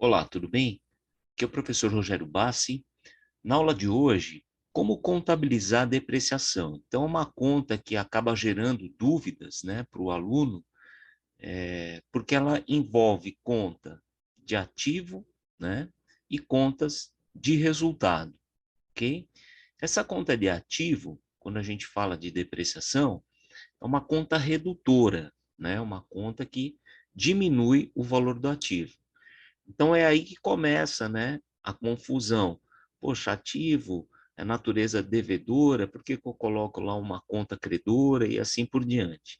Olá, tudo bem? Aqui é o professor Rogério Bassi. Na aula de hoje, como contabilizar a depreciação. Então, é uma conta que acaba gerando dúvidas, né, para o aluno, porque ela envolve conta de ativo, né, e contas de resultado, ok? Essa conta de ativo, quando a gente fala de depreciação, é uma conta redutora, né, uma conta que diminui o valor do ativo. Então é aí que começa, né, a confusão. Poxa, ativo é natureza devedora, por que que eu coloco lá uma conta credora e assim por diante?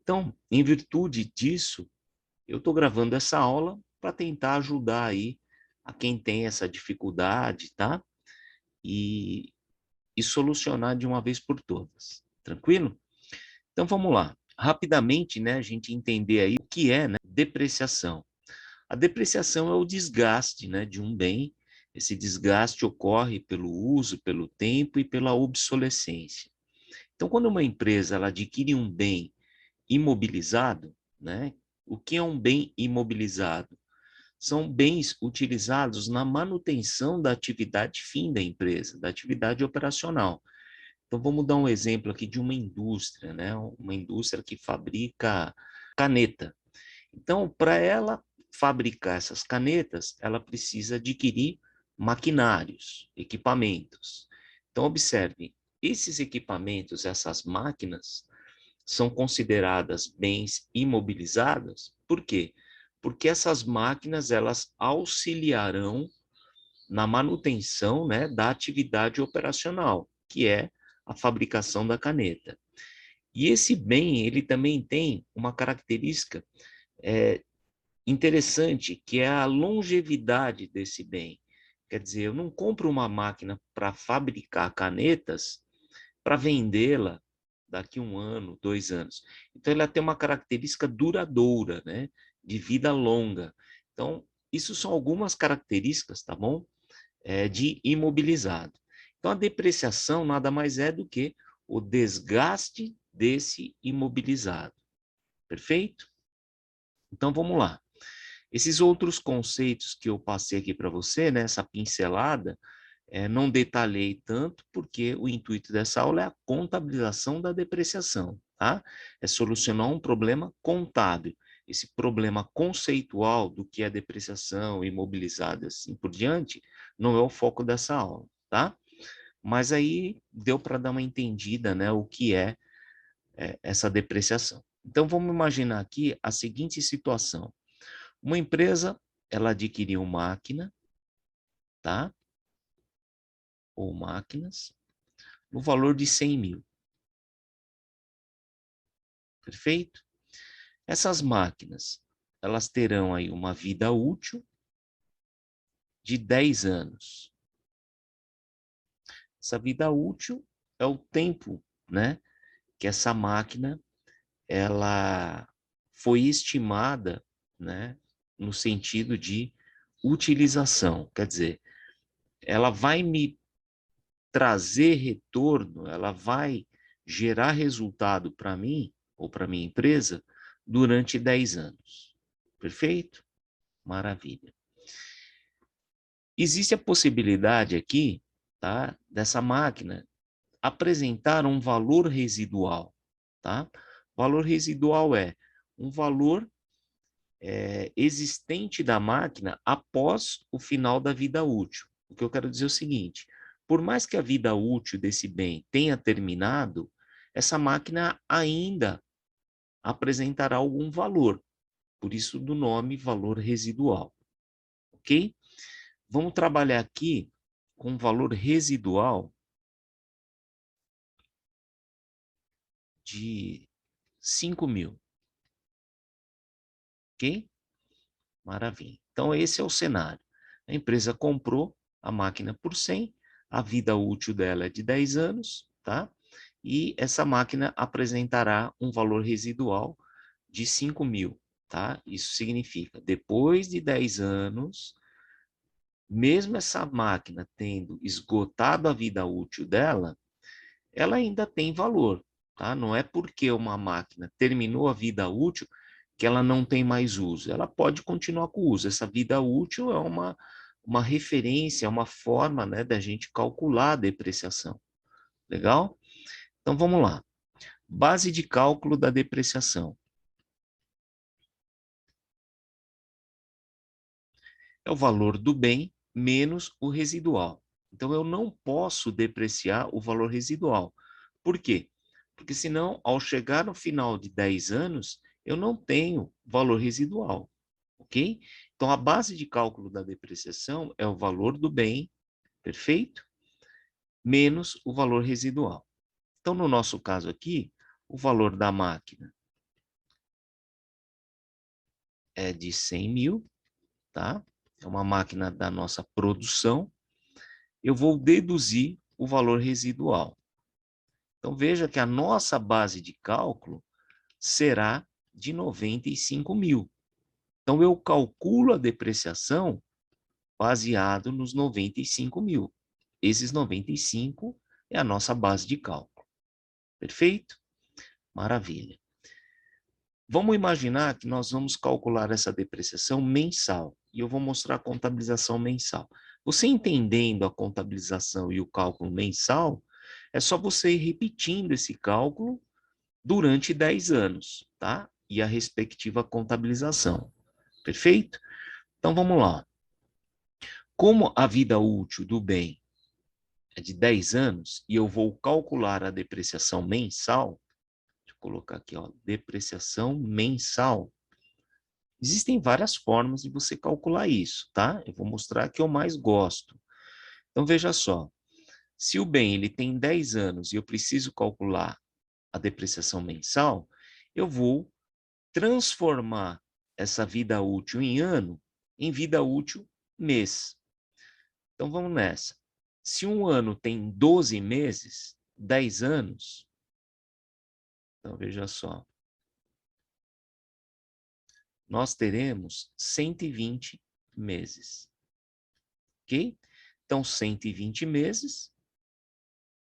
Então, em virtude disso, eu estou gravando essa aula para tentar ajudar aí a quem tem essa dificuldade, tá? E, e solucionar de uma vez por todas. Tranquilo? Então vamos lá. Rapidamente, né, a gente entender aí o que é, né, depreciação. A depreciação é o desgaste, né, de um bem. Esse desgaste ocorre pelo uso, pelo tempo e pela obsolescência. Então, quando uma empresa ela adquire um bem imobilizado, né, o que é um bem imobilizado? São bens utilizados na manutenção da atividade fim da empresa, da atividade operacional. Então, vamos dar um exemplo aqui de uma indústria, né, uma indústria que fabrica caneta. Então, para ela fabricar essas canetas, ela precisa adquirir maquinários, equipamentos. Então, observe, esses equipamentos, essas máquinas, são consideradas bens imobilizados. Por quê? Porque essas máquinas elas auxiliarão na manutenção, né, da atividade operacional, que é a fabricação da caneta. E esse bem, ele também tem uma característica é, interessante, que é a longevidade desse bem. Quer dizer, eu não compro uma máquina para fabricar canetas para vendê-la daqui 1 ano, 2 anos. Então, ela tem uma característica duradoura, né? De vida longa. Então, isso são algumas características, tá bom? De imobilizado. Então, a depreciação nada mais é do que o desgaste desse imobilizado. Perfeito? Então, vamos lá. Esses outros conceitos que eu passei aqui para você, né, essa pincelada, não detalhei tanto, porque o intuito dessa aula é a contabilização da depreciação, tá? É solucionar um problema contábil. Esse problema conceitual do que é depreciação, imobilizado e assim por diante, não é o foco dessa aula, tá? Mas aí deu para dar uma entendida, né, o que é essa depreciação. Então, vamos imaginar aqui a seguinte situação. Uma empresa, ela adquiriu máquina, tá? Ou máquinas, no valor de 100 mil. Perfeito? Essas máquinas, elas terão aí uma vida útil de 10 anos. Essa vida útil é o tempo, né, que essa máquina ela foi estimada, né, no sentido de utilização. Quer dizer, ela vai me trazer retorno, ela vai gerar resultado para mim ou para minha empresa durante 10 anos. Perfeito? Maravilha. Existe a possibilidade aqui, tá, dessa máquina apresentar um valor residual, tá? Valor residual é um valor existente da máquina após o final da vida útil. O que eu quero dizer é o seguinte: por mais que a vida útil desse bem tenha terminado, essa máquina ainda apresentará algum valor, por isso do nome valor residual, ok? Vamos trabalhar aqui com valor residual de 5 mil, ok? Maravilha. Então, esse é o cenário. A empresa comprou a máquina por 100, a vida útil dela é de 10 anos, tá? E essa máquina apresentará um valor residual de 5 mil, tá? Isso significa, depois de 10 anos, mesmo essa máquina tendo esgotado a vida útil dela, ela ainda tem valor, tá? Não é porque uma máquina terminou a vida útil que ela não tem mais uso. Ela pode continuar com o uso. Essa vida útil é uma referência, uma forma, né, da gente calcular a depreciação. Legal? Então, vamos lá. Base de cálculo da depreciação. É o valor do bem menos o residual. Então, eu não posso depreciar o valor residual. Por quê? Porque senão, ao chegar no final de 10 anos, eu não tenho valor residual, ok? Então, a base de cálculo da depreciação é o valor do bem, perfeito? Menos o valor residual. Então, no nosso caso aqui, o valor da máquina é de 100 mil, tá? É uma máquina da nossa produção. Eu vou deduzir o valor residual. Então, veja que a nossa base de cálculo será de 95 mil. Então, eu calculo a depreciação baseado nos 95 mil. Esses 95 é a nossa base de cálculo. Perfeito? Maravilha. Vamos imaginar que nós vamos calcular essa depreciação mensal. E eu vou mostrar a contabilização mensal. Você entendendo a contabilização e o cálculo mensal, é só você ir repetindo esse cálculo durante 10 anos, tá? E a respectiva contabilização. Perfeito? Então vamos lá. Como a vida útil do bem é de 10 anos e eu vou calcular a depreciação mensal, deixa eu colocar aqui, ó, depreciação mensal. Existem várias formas de você calcular isso, tá? Eu vou mostrar a que eu mais gosto. Então veja só, se o bem ele tem 10 anos e eu preciso calcular a depreciação mensal, eu vou transformar essa vida útil em ano em vida útil mês. Então vamos nessa. Se um ano tem 12 meses, 10 anos, então veja só, nós teremos 120 meses, ok? Então 120 meses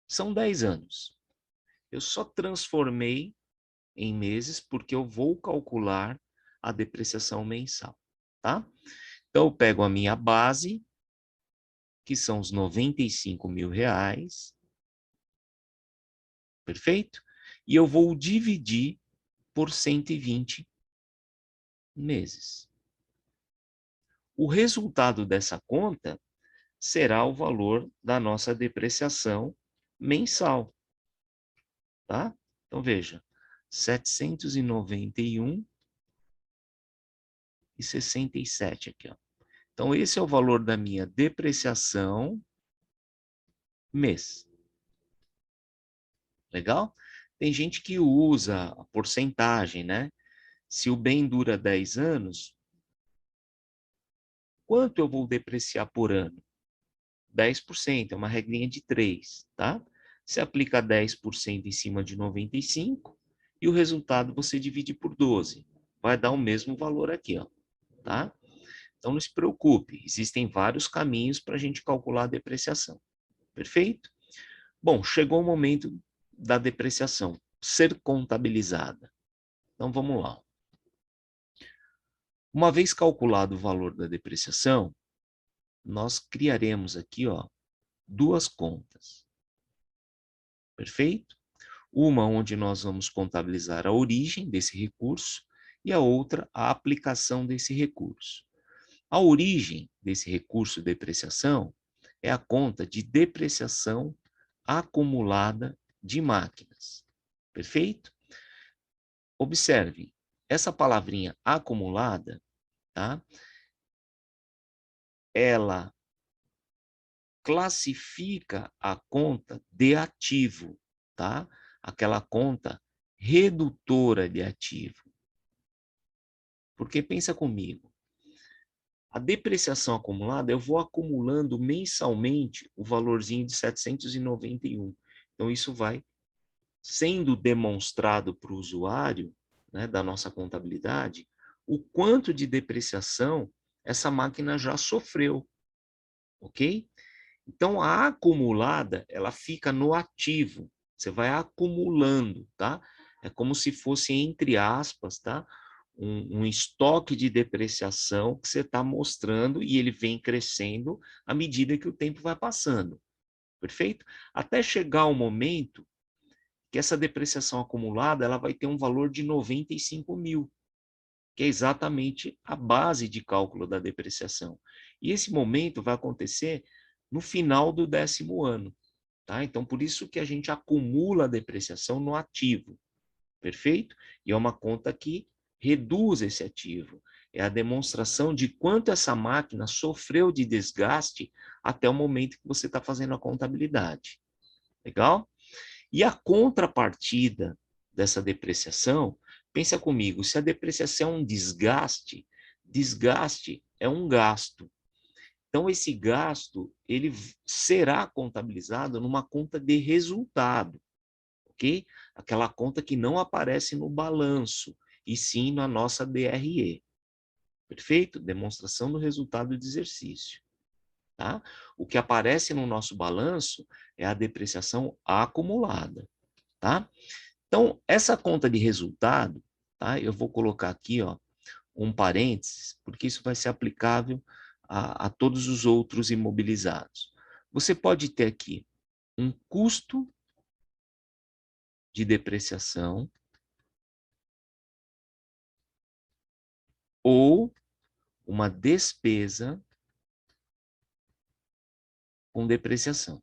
são 10 anos. Eu só transformei em meses porque eu vou calcular a depreciação mensal, tá? Então eu pego a minha base, que são os 95 mil reais, perfeito? E eu vou dividir por 120 meses. O resultado dessa conta será o valor da nossa depreciação mensal, tá? Então, veja, 791,67 aqui, ó. Então, esse é o valor da minha depreciação mês. Legal? Tem gente que usa a porcentagem, né? Se o bem dura 10 anos, quanto eu vou depreciar por ano? 10%, é uma regrinha de 3, tá? Você aplica 10% em cima de 95 e o resultado você divide por 12. Vai dar o mesmo valor aqui, ó, tá? Então não se preocupe, existem vários caminhos para a gente calcular a depreciação. Perfeito? Bom, chegou o momento da depreciação ser contabilizada. Então vamos lá. Uma vez calculado o valor da depreciação, nós criaremos aqui, ó, duas contas. Perfeito? Uma onde nós vamos contabilizar a origem desse recurso e a outra a aplicação desse recurso. A origem desse recurso de depreciação é a conta de depreciação acumulada de máquinas. Perfeito? Observe, essa palavrinha acumulada, tá? Ela classifica a conta de ativo, tá? Aquela conta redutora de ativo. Porque pensa comigo, a depreciação acumulada, eu vou acumulando mensalmente o valorzinho de 791. Então, isso vai sendo demonstrado para o usuário, né, da nossa contabilidade, o quanto de depreciação essa máquina já sofreu, ok? Então, a acumulada, ela fica no ativo. Você vai acumulando, tá? É como se fosse, entre aspas, tá? um estoque de depreciação que você está mostrando e ele vem crescendo à medida que o tempo vai passando. Perfeito? Até chegar o momento que essa depreciação acumulada ela vai ter um valor de 95 mil, que é exatamente a base de cálculo da depreciação. E esse momento vai acontecer no final do 10º ano. Tá? Então, por isso que a gente acumula a depreciação no ativo. Perfeito? E é uma conta que reduz esse ativo. É a demonstração de quanto essa máquina sofreu de desgaste até o momento que você está fazendo a contabilidade. Legal? E a contrapartida dessa depreciação, pensa comigo, se a depreciação é um desgaste, desgaste é um gasto. Então, esse gasto, ele será contabilizado numa conta de resultado, ok? Aquela conta que não aparece no balanço, e sim na nossa DRE. Perfeito? Demonstração do resultado de exercício. Tá? O que aparece no nosso balanço é a depreciação acumulada. Tá? Então, essa conta de resultado, tá? Eu vou colocar aqui, ó, um parênteses, porque isso vai ser aplicável a todos os outros imobilizados. Você pode ter aqui um custo de depreciação ou uma despesa com depreciação.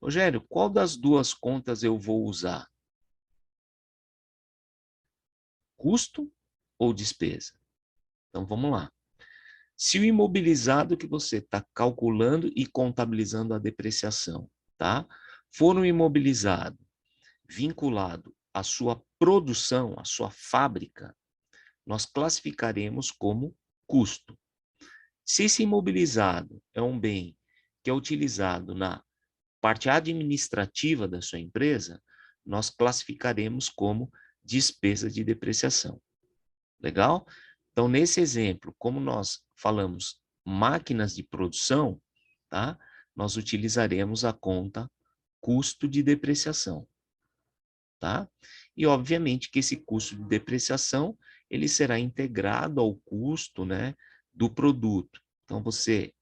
Rogério, qual das duas contas eu vou usar? Custo ou despesa? Então, vamos lá. Se o imobilizado que você está calculando e contabilizando a depreciação, tá? For um imobilizado vinculado à sua produção, à sua fábrica, nós classificaremos como custo. Se esse imobilizado é um bem que é utilizado na parte administrativa da sua empresa, nós classificaremos como despesa de depreciação. Legal? Então, nesse exemplo, como nós falamos máquinas de produção, tá? Nós utilizaremos a conta custo de depreciação, tá? E, obviamente, que esse custo de depreciação, ele será integrado ao custo, né, do produto. Então, você,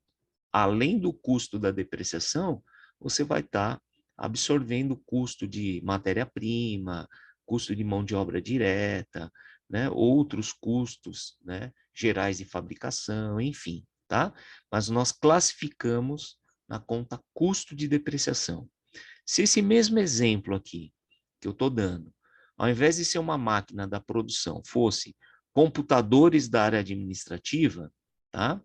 além do custo da depreciação, você vai estar absorvendo o custo de matéria-prima, custo de mão de obra direta, né, outros custos, né, gerais de fabricação, enfim, tá? Mas nós classificamos na conta custo de depreciação. Se esse mesmo exemplo aqui que eu estou dando, ao invés de ser uma máquina da produção, fosse computadores da área administrativa, tá?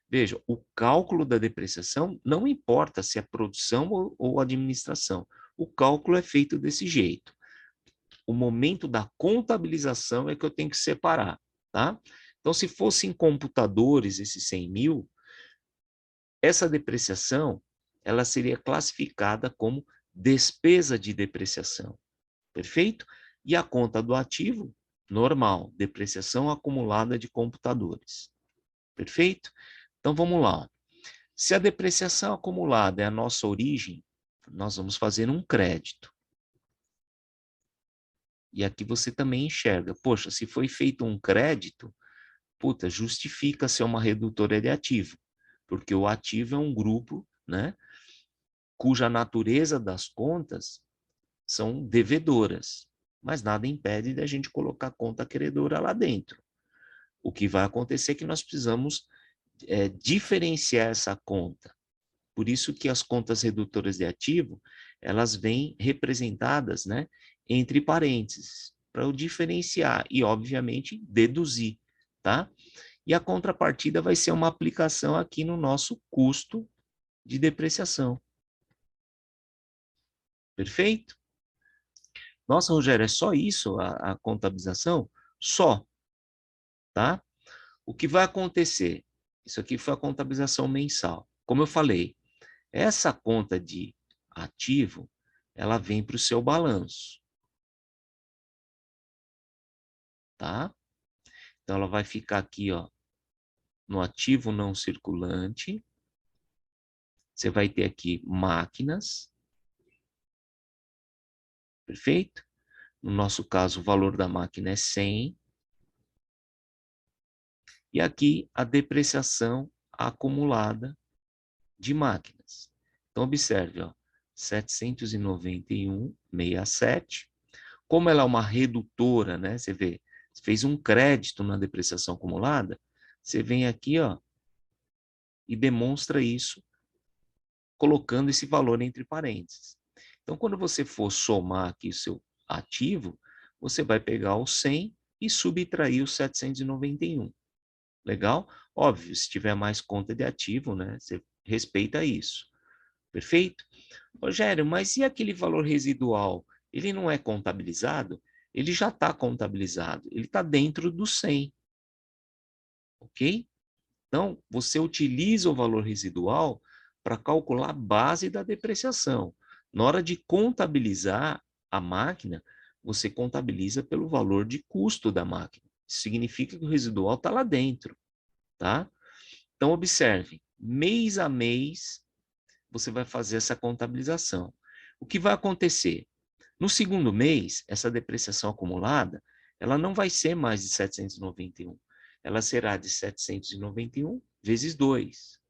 Veja, o cálculo da depreciação não importa se é produção ou administração. O cálculo é feito desse jeito. O momento da contabilização é que eu tenho que separar, tá? Então, se fossem computadores esses 100 mil, essa depreciação ela seria classificada como despesa de depreciação, perfeito? E a conta do ativo, normal, depreciação acumulada de computadores, perfeito? Então, vamos lá. Se a depreciação acumulada é a nossa origem, nós vamos fazer um crédito. E aqui você também enxerga, poxa, se foi feito um crédito, puta, justifica ser uma redutora de ativo, porque o ativo é um grupo, né, cuja natureza das contas são devedoras, mas nada impede de a gente colocar conta credora lá dentro. O que vai acontecer é que nós precisamos diferenciar essa conta. Por isso que as contas redutoras de ativo, elas vêm representadas, né, entre parênteses, para eu diferenciar e, obviamente, deduzir, tá? E a contrapartida vai ser uma aplicação aqui no nosso custo de depreciação. Perfeito? Nossa, Rogério, é só isso a contabilização? Só, tá? O que vai acontecer? Isso aqui foi a contabilização mensal. Como eu falei, essa conta de ativo, ela vem para o seu balanço, tá? Então, ela vai ficar aqui, ó, no ativo não circulante. Você vai ter aqui máquinas, perfeito? No nosso caso, o valor da máquina é 100. E aqui a depreciação acumulada de máquinas. Então, observe, ó, 791,67. Como ela é uma redutora, né? Você vê, você fez um crédito na depreciação acumulada, você vem aqui, ó, e demonstra isso colocando esse valor entre parênteses. Então, quando você for somar aqui o seu ativo, você vai pegar o 100 e subtrair o 791. Legal? Óbvio, se tiver mais conta de ativo, né, você respeita isso. Perfeito? Rogério, mas e aquele valor residual? Ele não é contabilizado? Ele já está contabilizado. Ele está dentro do 100. Ok? Então, você utiliza o valor residual para calcular a base da depreciação. Na hora de contabilizar a máquina, você contabiliza pelo valor de custo da máquina. Isso significa que o residual está lá dentro, tá? Então, observe, mês a mês, você vai fazer essa contabilização. O que vai acontecer? No segundo mês, essa depreciação acumulada, ela não vai ser mais de 791. Ela será de 791 vezes 2.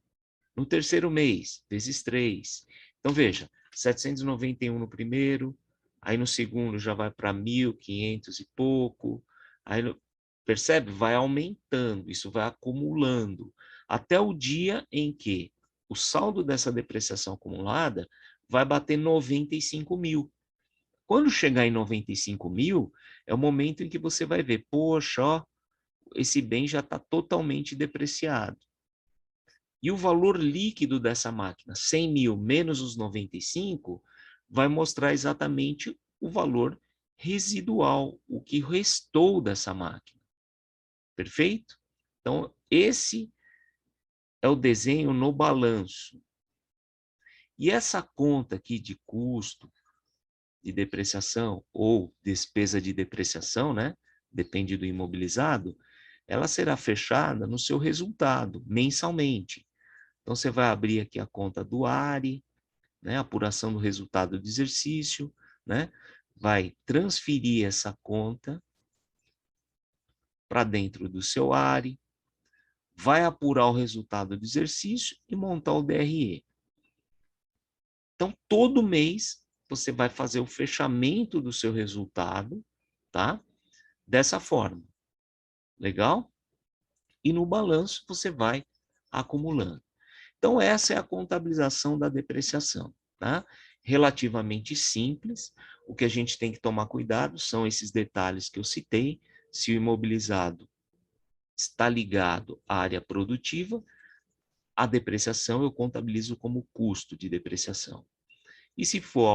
No terceiro mês, vezes 3. Então, veja, 791 no primeiro, aí no segundo já vai para 1.500 e pouco, aí percebe? Vai aumentando, isso vai acumulando, até o dia em que o saldo dessa depreciação acumulada vai bater 95 mil. Quando chegar em 95 mil, é o momento em que você vai ver, poxa, ó, esse bem já está totalmente depreciado. E o valor líquido dessa máquina, 100 mil menos os 95, vai mostrar exatamente o valor residual, o que restou dessa máquina. Perfeito? Então, esse é o desenho no balanço. E essa conta aqui de custo de depreciação ou despesa de depreciação, né? Depende do imobilizado, ela será fechada no seu resultado, mensalmente. Então, você vai abrir aqui a conta do ARE, né? Apuração do resultado do exercício, né? Vai transferir essa conta para dentro do seu ARE, vai apurar o resultado do exercício e montar o DRE. Então, todo mês, você vai fazer o fechamento do seu resultado, tá? Dessa forma. Legal? E no balanço, você vai acumulando. Então, essa é a contabilização da depreciação, tá? Relativamente simples. O que a gente tem que tomar cuidado são esses detalhes que eu citei. Se o imobilizado está ligado à área produtiva, a depreciação eu contabilizo como custo de depreciação. E se for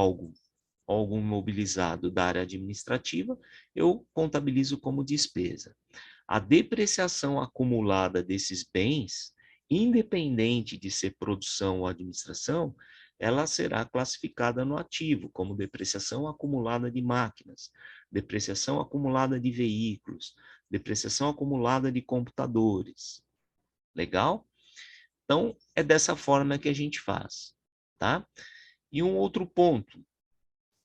algum imobilizado da área administrativa, eu contabilizo como despesa. A depreciação acumulada desses bens, independente de ser produção ou administração, ela será classificada no ativo, como depreciação acumulada de máquinas, depreciação acumulada de veículos, depreciação acumulada de computadores. Legal? Então, é dessa forma que a gente faz, tá? E um outro ponto,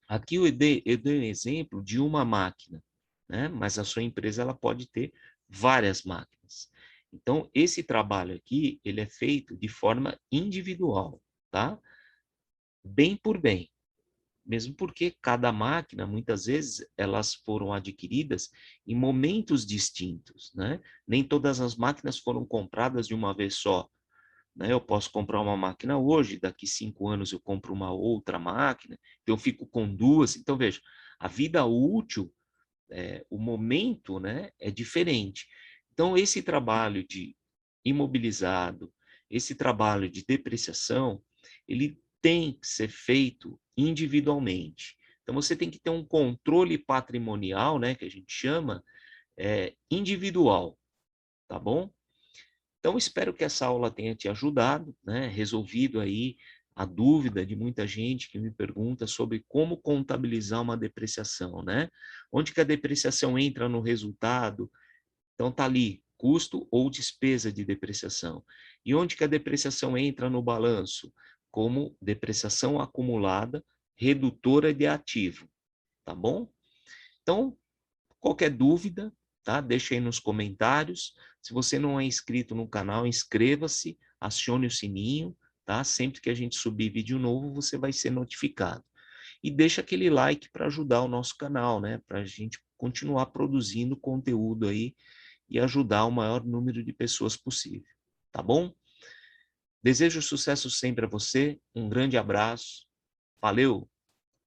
aqui eu dei um exemplo de uma máquina, né? Mas a sua empresa ela pode ter várias máquinas. Então, esse trabalho aqui, ele é feito de forma individual, tá? Bem por bem. Mesmo porque cada máquina, muitas vezes, elas foram adquiridas em momentos distintos, né? Nem todas as máquinas foram compradas de uma vez só, né? Eu posso comprar uma máquina hoje, daqui 5 anos eu compro uma outra máquina, então eu fico com duas. Então, veja, a vida útil, o momento, né, é diferente. Então, esse trabalho de imobilizado, esse trabalho de depreciação, ele tem que ser feito individualmente. Então, você tem que ter um controle patrimonial, né, que a gente chama, individual, tá bom? Então, espero que essa aula tenha te ajudado, né? Resolvido aí a dúvida de muita gente que me pergunta sobre como contabilizar uma depreciação, né? Onde que a depreciação entra no resultado? Então, tá ali, custo ou despesa de depreciação. E onde que a depreciação entra no balanço? Como depreciação acumulada, redutora de ativo, tá bom? Então, qualquer dúvida, tá? Deixa aí nos comentários. Se você não é inscrito no canal, inscreva-se, acione o sininho, tá? Sempre que a gente subir vídeo novo, você vai ser notificado. E deixa aquele like para ajudar o nosso canal, né? Para a gente continuar produzindo conteúdo aí e ajudar o maior número de pessoas possível, tá bom? Desejo sucesso sempre a você, um grande abraço, valeu!